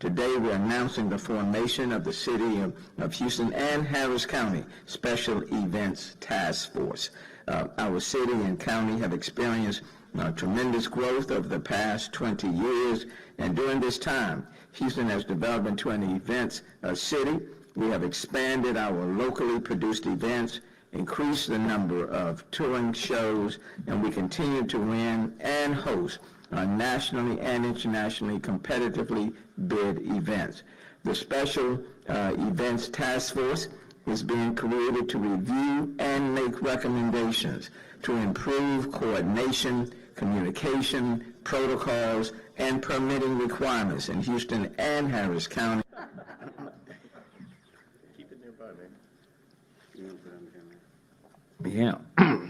Today we're announcing the formation of the City of Houston and Harris County Special Events Task Force. Our city and county have experienced tremendous growth over the past 20 years, and during this time, Houston has developed into an events city. We have expanded our locally produced events, increased the number of touring shows, and we continue to win and host nationally and internationally competitively bid events. The Special Events Task Force is being created to review and make recommendations to improve coordination, communication, protocols, and permitting requirements in Houston and Harris County. Keep it nearby, man. Yeah.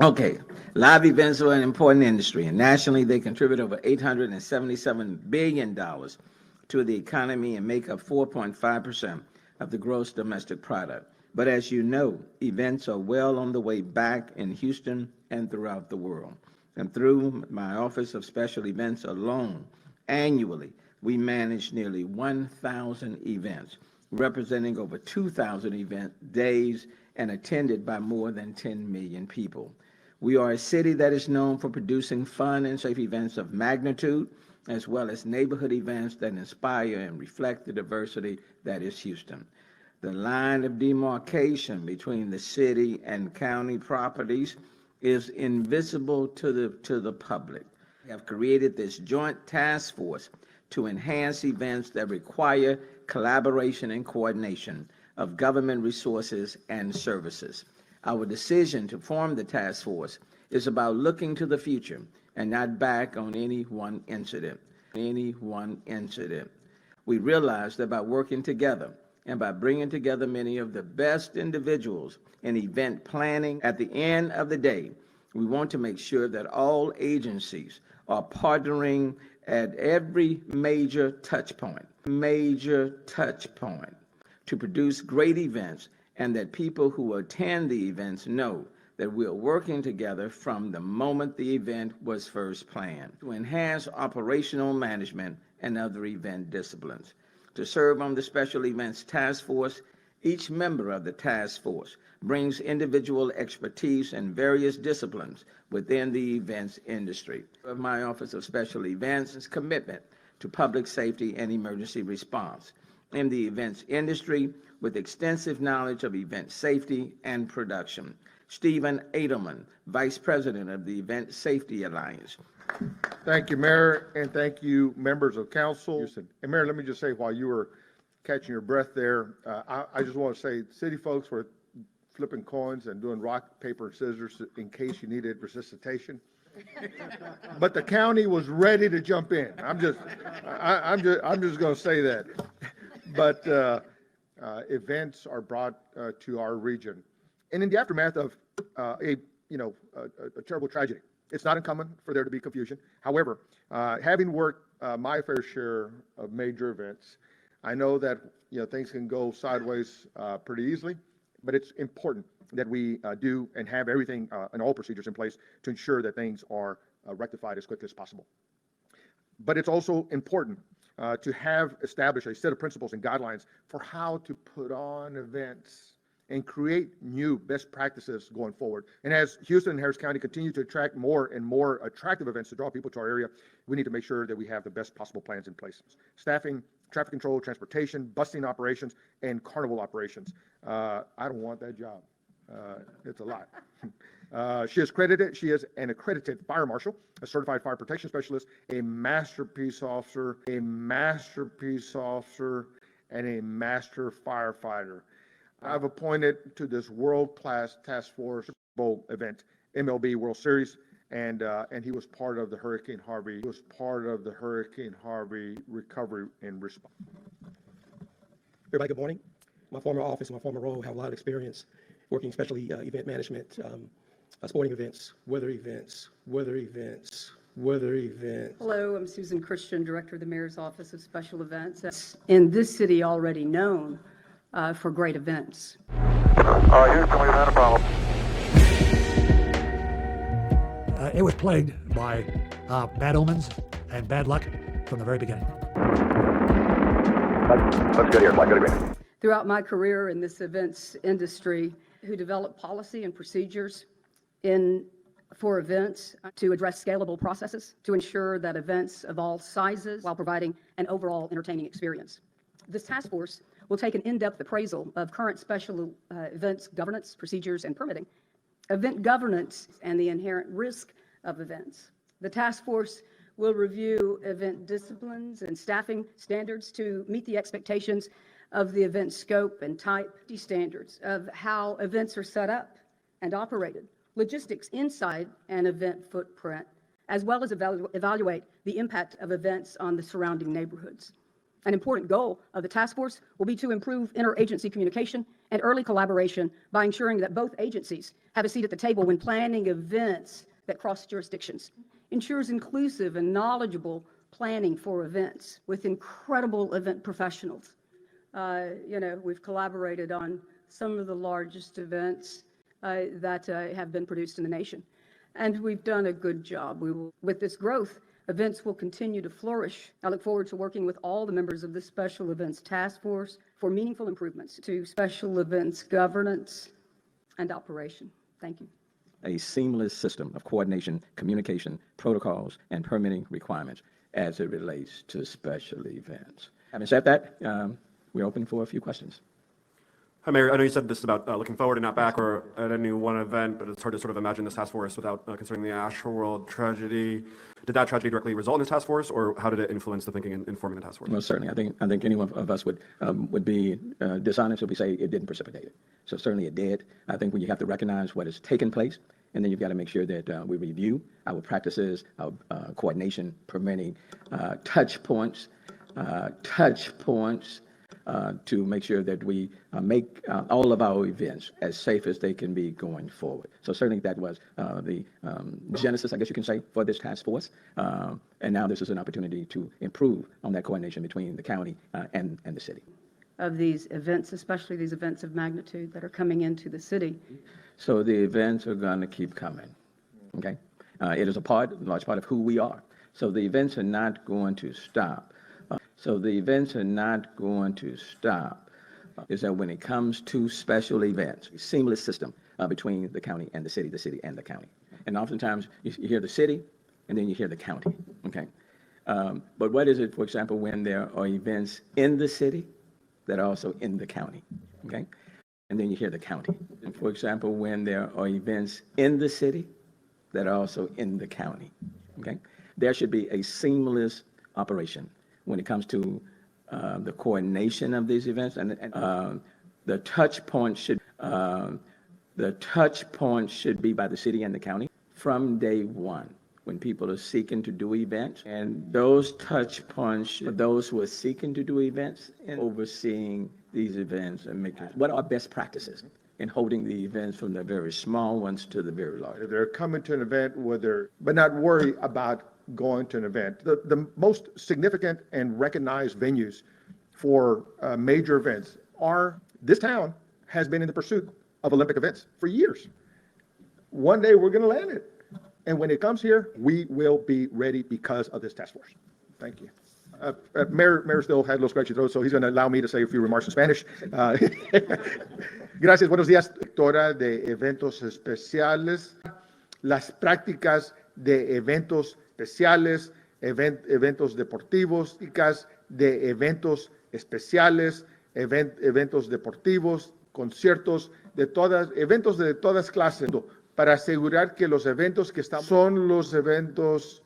Okay. Live events are an important industry, and nationally they contribute over $877 billion to the economy and make up 4.5% of the gross domestic product. But as you know, events are well on the way back in Houston and throughout the world. And through my Office of Special Events alone, annually, we manage nearly 1,000 events, representing over 2,000 event days and attended by more than 10 million people. We are a city that is known for producing fun and safe events of magnitude, as well as neighborhood events that inspire and reflect the diversity that is Houston. The line of demarcation between the city and county properties is invisible to the public. We have created this joint task force to enhance events that require collaboration and coordination of government resources and services. Our decision to form the task force is about looking to the future and not back on any one incident. We realize that by working together and by bringing together many of the best individuals in event planning, at the end of the day, we want to make sure that all agencies are partnering at every major touch point to produce great events, and that people who attend the events know that we are working together from the moment the event was first planned to enhance operational management and other event disciplines. To serve on the Special Events Task Force, each member of the task force brings individual expertise in various disciplines within the events industry. Of my Office of Special Events is commitment to public safety and emergency response in the events industry with extensive knowledge of event safety and production. Stephen Adelman, Vice President of the Event Safety Alliance. Thank you, Mayor, and thank you, members of council. And Mayor, let me just say, while you were catching your breath there, I just want to say, city folks were flipping coins and doing rock, paper, and scissors in case you needed resuscitation. But the county was ready to jump in. I'm just going to say that. But events are brought to our region, and in the aftermath of a terrible tragedy, it's not uncommon for there to be confusion. However, having worked my fair share of major events, I know that things can go sideways pretty easily, but it's important that we do and have everything and all procedures in place to ensure that things are rectified as quickly as possible. But it's also important to have established a set of principles and guidelines for how to put on events and create new best practices going forward. And as Houston and Harris County continue to attract more and more attractive events to draw people to our area, we need to make sure that we have the best possible plans in place. Staffing, traffic control, transportation, busing operations, and carnival operations. I don't want that job. It's a lot. She is an accredited fire marshal, a certified fire protection specialist, a master peace officer, and a master firefighter. I've appointed to this world-class task force bowl event, MLB World Series, and he was part of the Hurricane Harvey. Recovery and response. Everybody, good morning. My former office, my former role, have a lot of experience working, especially event management, sporting events, weather events. Hello, I'm Susan Christian, Director of the Mayor's Office of Special Events. That's in this city already known for great events. Houston, we've had a problem. It was plagued by bad omens and bad luck. from the very beginning. Let's get here. Flight, good agreement. Throughout my career in this events industry, who developed policy and procedures for events to address scalable processes to ensure that events of all sizes while providing an overall entertaining experience. This task force will take an in-depth appraisal of current special events governance, procedures, and permitting, event governance, and the inherent risk of events. The task force will review event disciplines and staffing standards to meet the expectations of the event scope and type, standards of how events are set up and operated, logistics inside an event footprint, as well as evaluate the impact of events on the surrounding neighborhoods. An important goal of the task force will be to improve interagency communication and early collaboration by ensuring that both agencies have a seat at the table when planning events that cross jurisdictions, ensures inclusive and knowledgeable planning for events with incredible event professionals. We've collaborated on some of the largest events that have been produced in the nation, and we've done a good job. With this growth, events will continue to flourish. I look forward to working with all the members of this Special Events Task Force for meaningful improvements to special events governance and operation. Thank you. A seamless system of coordination, communication, protocols, and permitting requirements as it relates to special events. Having said that, we're open for a few questions. Hi, Mayor. I know you said this is about looking forward and not back or at any one event, but it's hard to sort of imagine this task force without considering the Astroworld tragedy. Did that tragedy directly result in this task force, or how did it influence the thinking in forming the task force? Well, certainly. I think any one of us would be dishonest if we say it didn't precipitate it. So certainly it did. I think when you have to recognize what has taken place, and then you've got to make sure that we review our practices, our coordination, permitting, touch points, to make sure that we make all of our events as safe as they can be going forward. So certainly that was the genesis, I guess you can say, for this task force. And now this is an opportunity to improve on that coordination between the county and the city. Of these events, especially these events of magnitude that are coming into the city. So the events are going to keep coming, okay? It is a large part of who we are. So the events are not going to stop. Is that when it comes to special events, a seamless system between the county and the city and the county. And oftentimes you hear the city and then you hear the county, okay? But what is it, for example, when there are events in the city that are also in the county, okay? And then you hear the county. And for example, when there are events in the city that are also in the county, okay? There should be a seamless operation when it comes to the coordination of these events, and the touch point should be by the city and the county from day one when people are seeking to do events, and those touch points for those who are seeking to do events and overseeing these events and making what are best practices in holding the events from the very small ones to the very large. They're coming to an event but not worry about going to an event. The most significant and recognized venues for major events this town has been in the pursuit of Olympic events for years. One day we're going to land it. And when it comes here, we will be ready because of this task force. Thank you. Mayor still had a little scratchy throat, so he's going to allow me to say a few remarks in Spanish. Gracias, buenos días. Directora de eventos especiales, las prácticas de eventos especiales, eventos deportivos, de eventos especiales, eventos deportivos, conciertos, eventos de todas clases, para asegurar que los eventos que estamos son los eventos,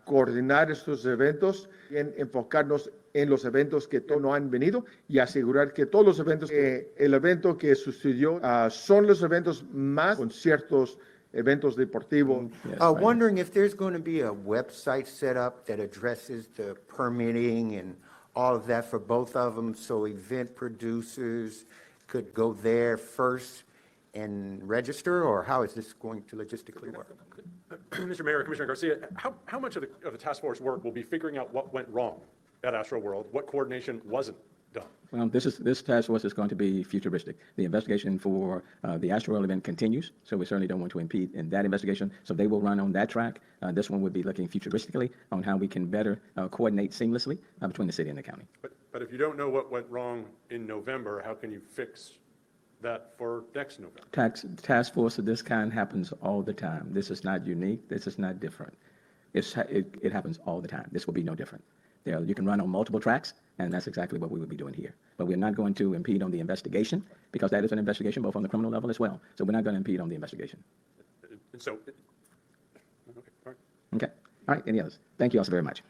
coordinar estos eventos, enfocarnos en los eventos que no han venido y asegurar que todos los eventos, el evento que sucedió, son los eventos más conciertos, eventos deportivos. Wondering if there's going to be a website set up that addresses the permitting and all of that for both of them, so event producers could go there first and register, or how is this going to logistically work? Mr. Mayor, Commissioner Garcia, how much of the task force work will be figuring out what went wrong at Astroworld, what coordination wasn't done? Well, this task force is going to be futuristic. The investigation for the asteroid event continues, so we certainly don't want to impede in that investigation. So they will run on that track. This one would be looking futuristically on how we can better coordinate seamlessly between the city and the county. But if you don't know what went wrong in November, how can you fix that for next November? Task force of this kind happens all the time. This is not unique. This is not different. It happens all the time. This will be no different. You can run on multiple tracks, and that's exactly what we would be doing here. But we're not going to impede on the investigation, because that is an investigation both on the criminal level as well. So we're not going to impede on the investigation. And so, okay, all right. Okay? All right, any others? Thank you all so very much.